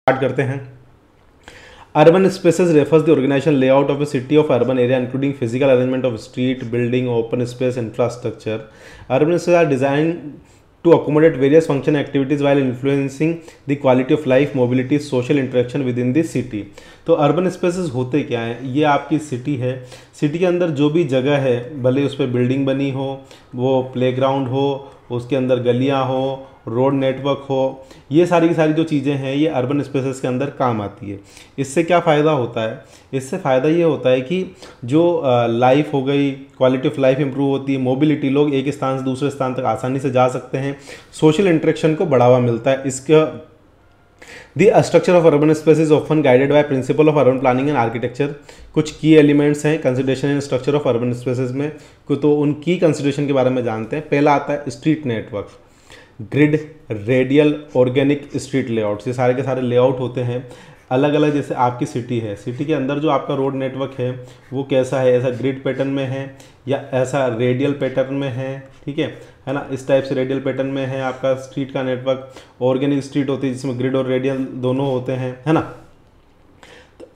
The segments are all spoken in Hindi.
स्टार्ट करते हैं। Urban spaces refers the organisation layout of a city of urban area including physical arrangement of street, building, open space, infrastructure. Urban spaces are design to accommodate various function activities while influencing the quality of life, mobility, social interaction within the city। तो अर्बन स्पेसेस होते क्या हैं? ये आपकी सिटी है, सिटी के अंदर जो भी जगह है, भले उस पर बिल्डिंग बनी हो, वो प्लेग्राउंड हो, उसके अंदर गलियां हो, रोड नेटवर्क हो, ये सारी की सारी जो चीज़ें हैं ये अर्बन स्पेसेस के अंदर काम आती है। इससे क्या फ़ायदा होता है? इससे फ़ायदा ये होता है कि जो लाइफ हो गई, क्वालिटी ऑफ लाइफ इंप्रूव होती है, मोबिलिटी, लोग एक स्थान से दूसरे स्थान तक आसानी से जा सकते हैं, सोशल इंटरेक्शन को बढ़ावा मिलता है। इसका the structure of urban space is often guided by principle of urban planning and architecture. कुछ की एलिमेंट्स हैं consideration in structure of urban spaces में, तो उन की कंसिडरेशन के बारे में जानते हैं। पहला आता है street network, grid, radial, organic street layouts. ये सारे के सारे लेआउट होते हैं अलग अलग। जैसे आपकी सिटी है, सिटी के अंदर जो आपका रोड नेटवर्क है वो कैसा है, ऐसा ग्रिड पैटर्न में है या ऐसा रेडियल पैटर्न में है, ठीक है ना? इस टाइप से रेडियल पैटर्न में है आपका स्ट्रीट का नेटवर्क। ऑर्गेनिक स्ट्रीट होती है जिसमें ग्रिड और रेडियल दोनों होते हैं, है ना?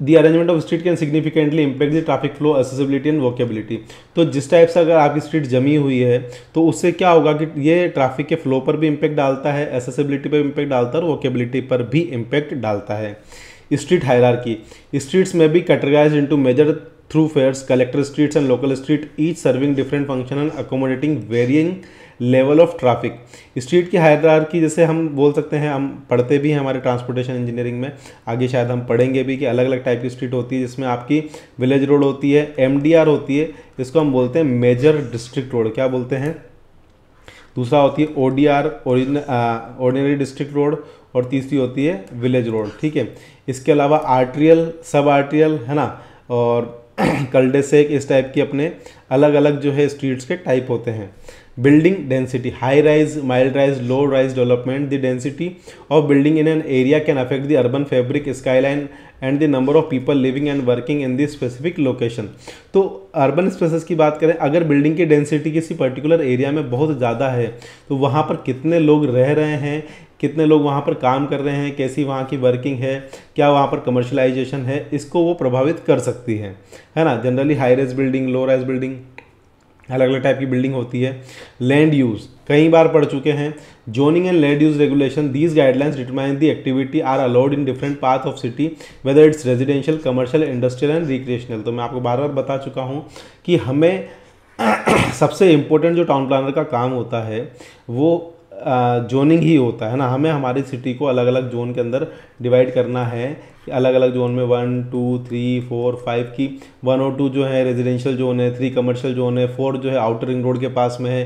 The arrangement of street can significantly impact the traffic flow, accessibility and walkability. तो जिस टाइप से अगर आपकी स्ट्रीट जमी हुई है तो उससे क्या होगा कि ये ट्रैफिक के फ्लो पर भी इम्पैक्ट डालता है, एक्सेसिबिलिटी पर इम्पैक्ट डालता है और वोकेबिलिटी पर भी इम्पैक्ट डालता है। स्ट्रीट हायरार्की, स्ट्रीट्स में भी categorised into major thoroughfares, collector streets and local street, each serving different function and accommodating varying level of traffic. Street की हायरार्की जैसे हम बोल सकते हैं, हम पढ़ते भी हैं हमारे ट्रांसपोर्टेशन इंजीनियरिंग में, आगे शायद हम पढ़ेंगे भी कि अलग अलग टाइप की स्ट्रीट होती है, जिसमें आपकी विलेज रोड होती है, एमडीआर होती है, इसको हम बोलते हैं मेजर डिस्ट्रिक्ट रोड, क्या बोलते हैं? दूसरा होती है ओडीआर, ऑर्डिनरी डिस्ट्रिक्ट रोड, और तीसरी होती है विलेज रोड, ठीक है। इसके अलावा आर्ट्रियल, सब आर्ट्रियल, है ना, और कल्डेसेक, इस टाइप की अपने अलग अलग जो है स्ट्रीट्स के टाइप होते हैं। Building density, high rise, mild rise, low rise development. The density of building in an area can affect the urban fabric, skyline and the number of people living and working in the specific location. तो अर्बन स्पेसेस की बात करें, अगर बिल्डिंग की डेंसिटी किसी पर्टिकुलर एरिया में बहुत ज़्यादा है तो वहाँ पर कितने लोग रह रहे हैं, कितने लोग वहाँ पर काम कर रहे हैं, कैसी वहाँ की वर्किंग है, क्या वहाँ पर कमर्शलाइजेशन है, इसको वो प्रभावित कर सकती है ना। Generally high rise building, low rise building, अलग अलग टाइप की बिल्डिंग होती है। लैंड यूज़ कई बार पढ़ चुके हैं। Zoning and land use regulation, these guidelines determine the activity are allowed in different part of city whether it's residential, commercial, industrial and recreational. तो मैं आपको बार बार बता चुका हूँ कि हमें सबसे इम्पोर्टेंट जो टाउन प्लानर का काम होता है वो जोनिंग ही होता है ना। हमें हमारी सिटी को अलग अलग जोन के अंदर डिवाइड करना है, अलग अलग जोन में 1, 2, 3, 4, 5 की 1 और 2 जो है रेजिडेंशियल जोन है, 3 कमर्शियल जोन है, 4 जो है आउटर रिंग रोड के पास में है,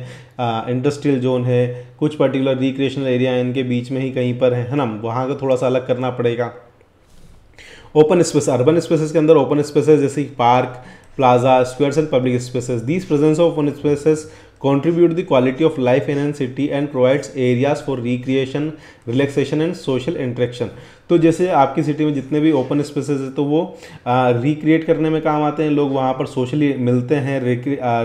इंडस्ट्रियल जोन है, कुछ पर्टिकुलर रिक्रिएशनल एरिया इनके बीच में ही कहीं पर है ना, वहाँ का थोड़ा सा अलग करना पड़ेगा। ओपन स्पेस, अर्बन स्पेसेस के अंदर ओपन स्पेसेस जैसे park, plaza, squares and public spaces. These presence of open spaces contribute the quality of life in a city and provides areas for recreation, relaxation and social interaction। तो जैसे आपकी सिटी में जितने भी ओपन स्पेसेस है तो वो रिक्रिएट करने में काम आते हैं, लोग वहाँ पर सोशली मिलते हैं,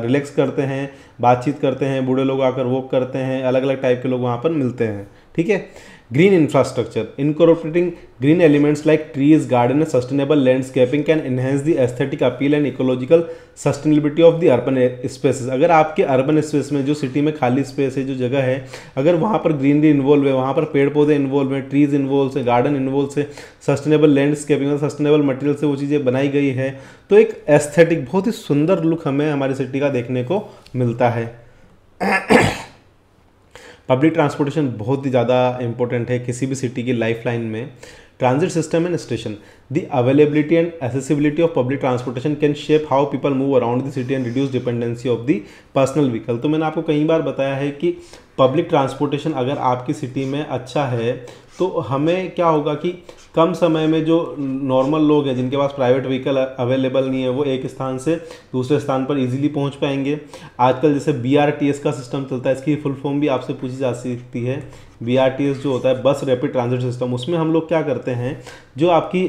रिलैक्स करते हैं, बातचीत करते हैं, बूढ़े लोग आकर वॉक करते हैं, अलग अलग टाइप के लोग वहाँ पर मिलते हैं, ठीक है। Green infrastructure, incorporating green elements like trees, garden and sustainable landscaping can enhance the aesthetic appeal and ecological sustainability of the urban spaces. अगर आपके अर्बन स्पेस में जो सिटी में खाली स्पेस है, जो जगह है, अगर वहाँ पर ग्रीनरी इन्वॉल्व है, वहाँ पर पेड़ पौधे इन्वॉल्व है, ट्रीज इन्वॉल्व है, गार्डन इन्वॉल्व है, सस्टेनेबल लैंडस्केपिंग, सस्टेनेबल मटेरियल से वो चीज़ें बनाई गई है, तो एक एस्थेटिक बहुत ही सुंदर लुक हमें हमारी सिटी का देखने को मिलता है। पब्लिक ट्रांसपोर्टेशन बहुत ही ज़्यादा इंपॉर्टेंट है किसी भी सिटी की लाइफ लाइन में। Transit system and station, the availability and accessibility of public transportation can shape how people move around the city and reduce dependency of the personal vehicle. तो मैंने आपको कई बार बताया है कि पब्लिक ट्रांसपोर्टेशन अगर आपकी सिटी में अच्छा है तो हमें क्या होगा कि कम समय में जो नॉर्मल लोग हैं जिनके पास प्राइवेट व्हीकल अवेलेबल नहीं है वो एक स्थान से दूसरे स्थान पर इजीली पहुंच पाएंगे। आजकल जैसे BRTS का सिस्टम चलता है, इसकी फुल फॉर्म भी आपसे पूछी जा सकती है। BRTS जो होता है बस रैपिड ट्रांजिट सिस्टम, उसमें हम लोग क्या करते हैं, जो आपकी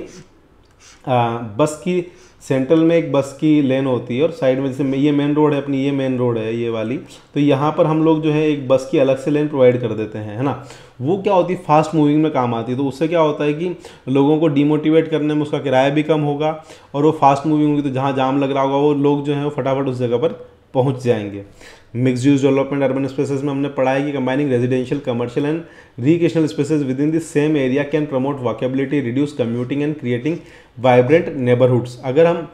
बस की सेंट्रल में एक बस की लेन होती है और साइड में, जैसे ये मेन रोड है अपनी, ये मेन रोड है ये वाली, तो यहाँ पर हम लोग जो है एक बस की अलग से लेन प्रोवाइड कर देते हैं, है ना। वो क्या होती है, फास्ट मूविंग में काम आती है, तो उससे क्या होता है कि लोगों को डिमोटिवेट करने में उसका किराया भी कम होगा और वो फास्ट मूविंग होगी, तो जहाँ जाम लग रहा होगा वो लोग जो है वो फटाफट उस जगह पर पहुँच जाएंगे। Mix use development urban spaces में हमने पढ़ा है कि combining residential, commercial and recreational spaces with in the same area can promote walkability, reduce commuting and creating vibrant neighbourhoods. अगर हम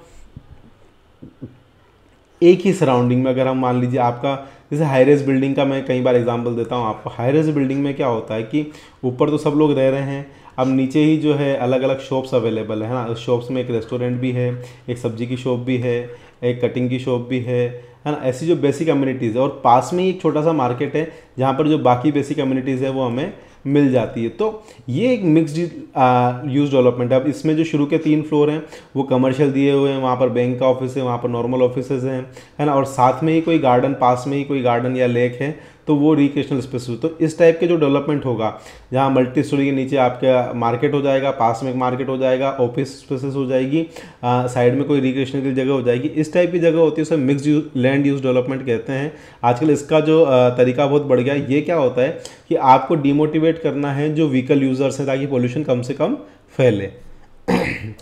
एक ही सराउंडिंग में, अगर हम मान लीजिए आपका, जैसे हाईरेज बिल्डिंग का मैं कई बार एग्जांपल देता हूँ आपको, हाईरेज बिल्डिंग में क्या होता है कि ऊपर तो सब लोग रह रहे हैं, अब नीचे ही जो है अलग अलग शॉप्स अवेलेबल है ना, उस शॉप्स में एक रेस्टोरेंट भी है, एक सब्जी की शॉप भी है, एक कटिंग की शॉप भी है ना, ऐसी जो बेसिक कम्युनिटीज़ है, और पास में ही एक छोटा सा मार्केट है जहाँ पर जो बाकी बेसिक कम्युनिटीज़ है वो हमें मिल जाती है। तो ये एक मिक्स्ड यूज डेवलपमेंट है। अब इसमें जो शुरू के 3 फ्लोर हैं वो कमर्शियल दिए हुए हैं, वहाँ पर बैंक का ऑफिस है, वहाँ पर नॉर्मल ऑफिसेज हैं, है ना, और साथ में ही कोई गार्डन, पास में ही कोई गार्डन या लेक है, तो वो रिक्रिएशनल स्पेस। तो इस टाइप के जो डेवलपमेंट होगा, जहाँ मल्टी स्टोरी के नीचे आपका मार्केट हो जाएगा, पास में एक मार्केट हो जाएगा, ऑफिस स्पेसेस हो जाएगी, साइड में कोई रिक्रिएशनल की जगह हो जाएगी, इस टाइप की जगह होती है, उसे मिक्स लैंड यूज डेवलपमेंट कहते हैं। आजकल इसका जो तरीका बहुत बढ़ गया है। ये क्या होता है कि आपको डिमोटिवेट करना है जो व्हीकल यूजर्स हैं, ताकि पोल्यूशन कम से कम फैले।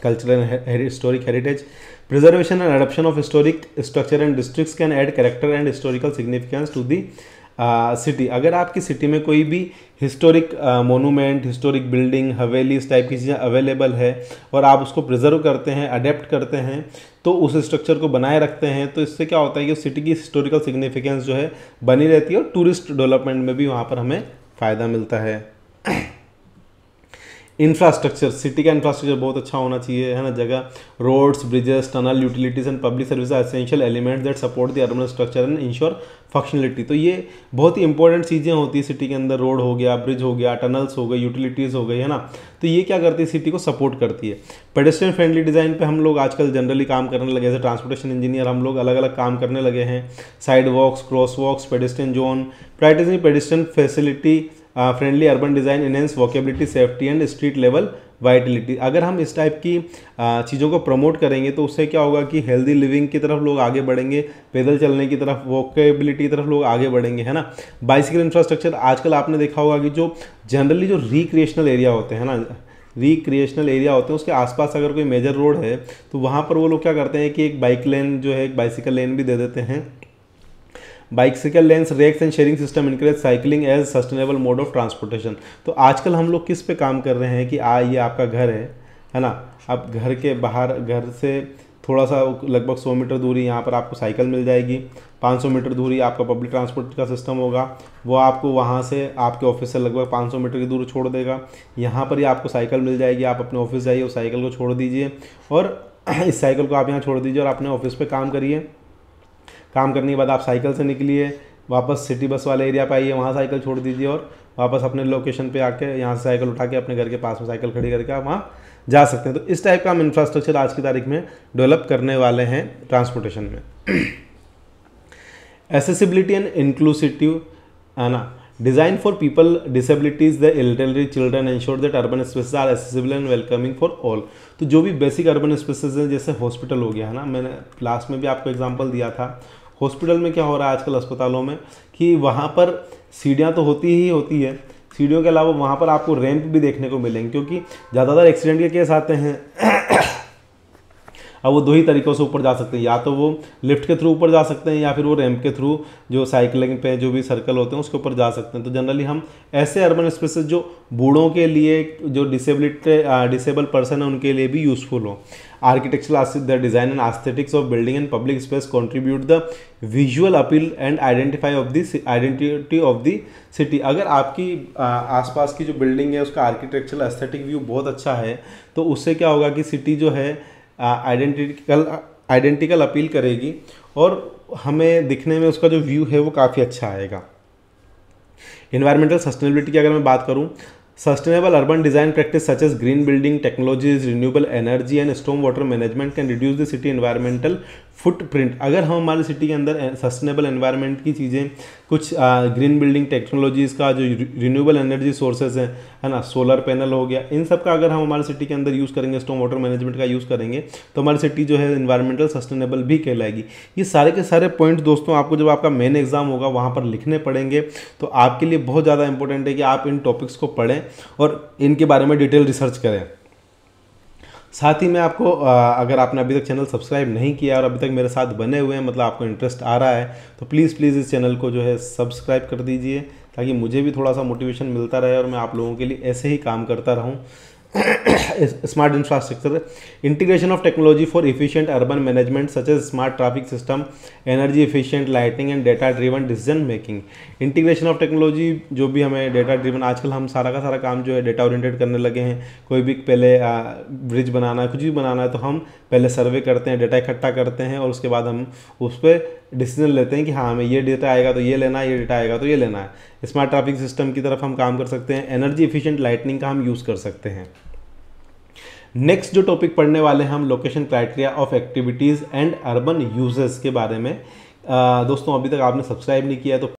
Cultural historic heritage, preservation and adoption of historic structure and districts can add character and historical significance to the city. अगर आपकी सिटी में कोई भी हिस्टोरिक मोनूमेंट, हिस्टोरिक बिल्डिंग, हवेली, इस टाइप की चीज़ें अवेलेबल है और आप उसको प्रिजर्व करते हैं, अडेप्ट करते हैं, तो उस स्ट्रक्चर को बनाए रखते हैं, तो इससे क्या होता है कि सिटी की हिस्टोरिकल सिग्निफिकेंस जो है बनी रहती है और टूरिस्ट डेवलपमेंट में भी वहाँ पर हमें फ़ायदा मिलता है। इंफ्रास्ट्रक्चर, सिटी का इंफ्रास्ट्रक्चर बहुत अच्छा होना चाहिए, है ना, जगह, roads, bridges, tunnel, utilities and public service are essential elements that support the urban structure and ensure functionality. तो ये बहुत ही इंपॉर्टेंट चीज़ें होती है सिटी के अंदर, रोड हो गया, ब्रिज हो गया, टनल्स हो गए, यूटिलिटीज़ हो गई, है ना, तो ये क्या करती है, सिटी को सपोर्ट करती है। पेडेस्ट्रियन फ्रेंडली डिज़ाइन पे हम लोग आजकल जनरली काम करने लगे, जैसे ट्रांसपोर्टेशन इंजीनियर हम लोग अलग अलग काम करने लगे हैं, side walks, cross walks, pedestrian zone, prioritising pedestrian facility, friendly urban design, enhance walkability, safety and street level vitality. अगर हम इस टाइप की चीज़ों को प्रमोट करेंगे तो उससे क्या होगा कि हेल्दी लिविंग की तरफ लोग आगे बढ़ेंगे, पैदल चलने की तरफ, वॉकेबिलिटी की तरफ लोग आगे बढ़ेंगे, है ना। बाइसिकल इंफ्रास्ट्रक्चर, आजकल आपने देखा होगा कि जो जनरली जो रिक्रिएशनल एरिया होते हैं ना, रिक्रिएशनल एरिया होते हैं, उसके आसपास अगर कोई मेजर रोड है तो वहाँ पर वो लोग क्या करते हैं कि एक बाइक लेन जो है, एक बाइसिकल लेन भी दे देते हैं। Bicycle lanes, racks and sharing system encourage cycling as sustainable mode of transportation. तो आजकल हम लोग किस पे काम कर रहे हैं कि ये आपका घर है ना, अब घर के बाहर, घर से थोड़ा सा लगभग 100 मीटर दूरी यहाँ पर आपको साइकिल मिल जाएगी, 500 मीटर दूरी आपका पब्लिक ट्रांसपोर्ट का सिस्टम होगा, वो आपको वहाँ से आपके ऑफिस से लगभग 500 मीटर की दूर छोड़ देगा, यहाँ पर ही आपको साइकिल मिल जाएगी, आप अपने ऑफिस जाइए, उस साइकिल को छोड़ दीजिए और इस साइकिल को आप यहाँ छोड़ दीजिए और अपने ऑफिस पे काम करिए। काम करने के बाद आप साइकिल से निकलिए, वापस सिटी बस वाले एरिया पे आइए, वहाँ साइकिल छोड़ दीजिए और वापस अपने लोकेशन पे आके यहाँ से साइकिल उठा के अपने घर के पास में साइकिल खड़ी करके आप वहाँ जा सकते हैं। तो इस टाइप का हम इंफ्रास्ट्रक्चर आज की तारीख में डेवलप करने वाले हैं ट्रांसपोर्टेशन में। एसेसिबिलिटी एंड इंक्लूसिव, है ना, design for people disabilities, the elderly, children, ensure that urban spaces are accessible and welcoming for all. तो जो भी बेसिक अर्बन स्पेसेस हैं, जैसे हॉस्पिटल हो गया, है ना, मैंने क्लास में भी आपको एग्जांपल दिया था। हॉस्पिटल में क्या हो रहा है आजकल अस्पतालों में कि वहाँ पर सीढ़ियाँ तो होती ही होती है, सीढ़ियों के अलावा वहाँ पर आपको रैंप भी देखने को मिलेंगे, क्योंकि ज़्यादातर एक्सीडेंट के केस आते हैं। अब वो 2 ही तरीक़ों से ऊपर जा सकते हैं, या तो वो लिफ्ट के थ्रू ऊपर जा सकते हैं या फिर वो रैंप के थ्रू, जो साइकिलिंग पे जो भी सर्कल होते हैं उसके ऊपर जा सकते हैं। तो जनरली हम ऐसे अर्बन स्पेसेस जो बूढ़ों के लिए, जो डिसेबल पर्सन है उनके लिए भी यूज़फुल हो। Architectural, the design and aesthetics of building and public space contribute the visual appeal and identity of the city. अगर आपकी आसपास की जो बिल्डिंग है उसका आर्किटेक्चरल एस्थेटिक व्यू बहुत अच्छा है तो उससे क्या होगा कि सिटी जो है आइडेंटिकल अपील करेगी और हमें दिखने में उसका जो व्यू है वो काफ़ी अच्छा आएगा। इन्वायरमेंटल सस्टेनेबिलिटी की अगर मैं बात करूं, sustainable urban design practice such as green building technologies, renewable energy and storm water management can reduce the city environmental footprint, अगर हम हमारी सिटी के अंदर सस्टेनेबल एनवायरनमेंट की चीज़ें, कुछ ग्रीन बिल्डिंग टेक्नोलॉजीज़ का जो रिन्यूएबल एनर्जी सोर्सेज हैं, है ना, सोलर पैनल हो गया, इन सब का अगर हम हमारी सिटी के अंदर यूज़ करेंगे, स्टॉर्म वाटर मैनेजमेंट का यूज़ करेंगे, तो हमारी सिटी जो है एनवायरमेंटल सस्टेनेबल भी कहलाएगी। ये सारे के सारे पॉइंट्स दोस्तों आपको जब आपका मेन एग्जाम होगा वहाँ पर लिखने पड़ेंगे, तो आपके लिए बहुत ज़्यादा इंपॉर्टेंट है कि आप इन टॉपिक्स को पढ़ें और इनके बारे में डिटेल रिसर्च करें। साथ ही मैं आपको अगर आपने अभी तक चैनल सब्सक्राइब नहीं किया और अभी तक मेरे साथ बने हुए हैं, मतलब आपको इंटरेस्ट आ रहा है, तो प्लीज़ इस चैनल को जो है सब्सक्राइब कर दीजिए, ताकि मुझे भी थोड़ा सा मोटिवेशन मिलता रहे और मैं आप लोगों के लिए ऐसे ही काम करता रहूं। Smart infrastructure, integration of technology for efficient urban management such as smart traffic system, energy efficient lighting and data driven decision making. Integration of technology, जो भी हमें डेटा ड्रिवन, आजकल हम सारा का सारा काम जो है डेटा ओरिएंटेड करने लगे हैं। कोई भी पहले ब्रिज बनाना है, कुछ भी बनाना है, तो हम पहले सर्वे करते हैं, डेटा इकट्ठा करते हैं और उसके बाद हम उस पर डिसीजन लेते हैं कि हाँ हमें ये डेटा आएगा तो ये लेना है, ये डेटा आएगा तो ये लेना है। स्मार्ट ट्रैफिक सिस्टम की तरफ हम काम कर सकते हैं। एनर्जी एफिशिएंट लाइटनिंग का हम यूज़ कर सकते हैं। नेक्स्ट जो टॉपिक पढ़ने वाले हैं हम, location criteria of activities and urban uses के बारे में। दोस्तों अभी तक आपने सब्सक्राइब नहीं किया तो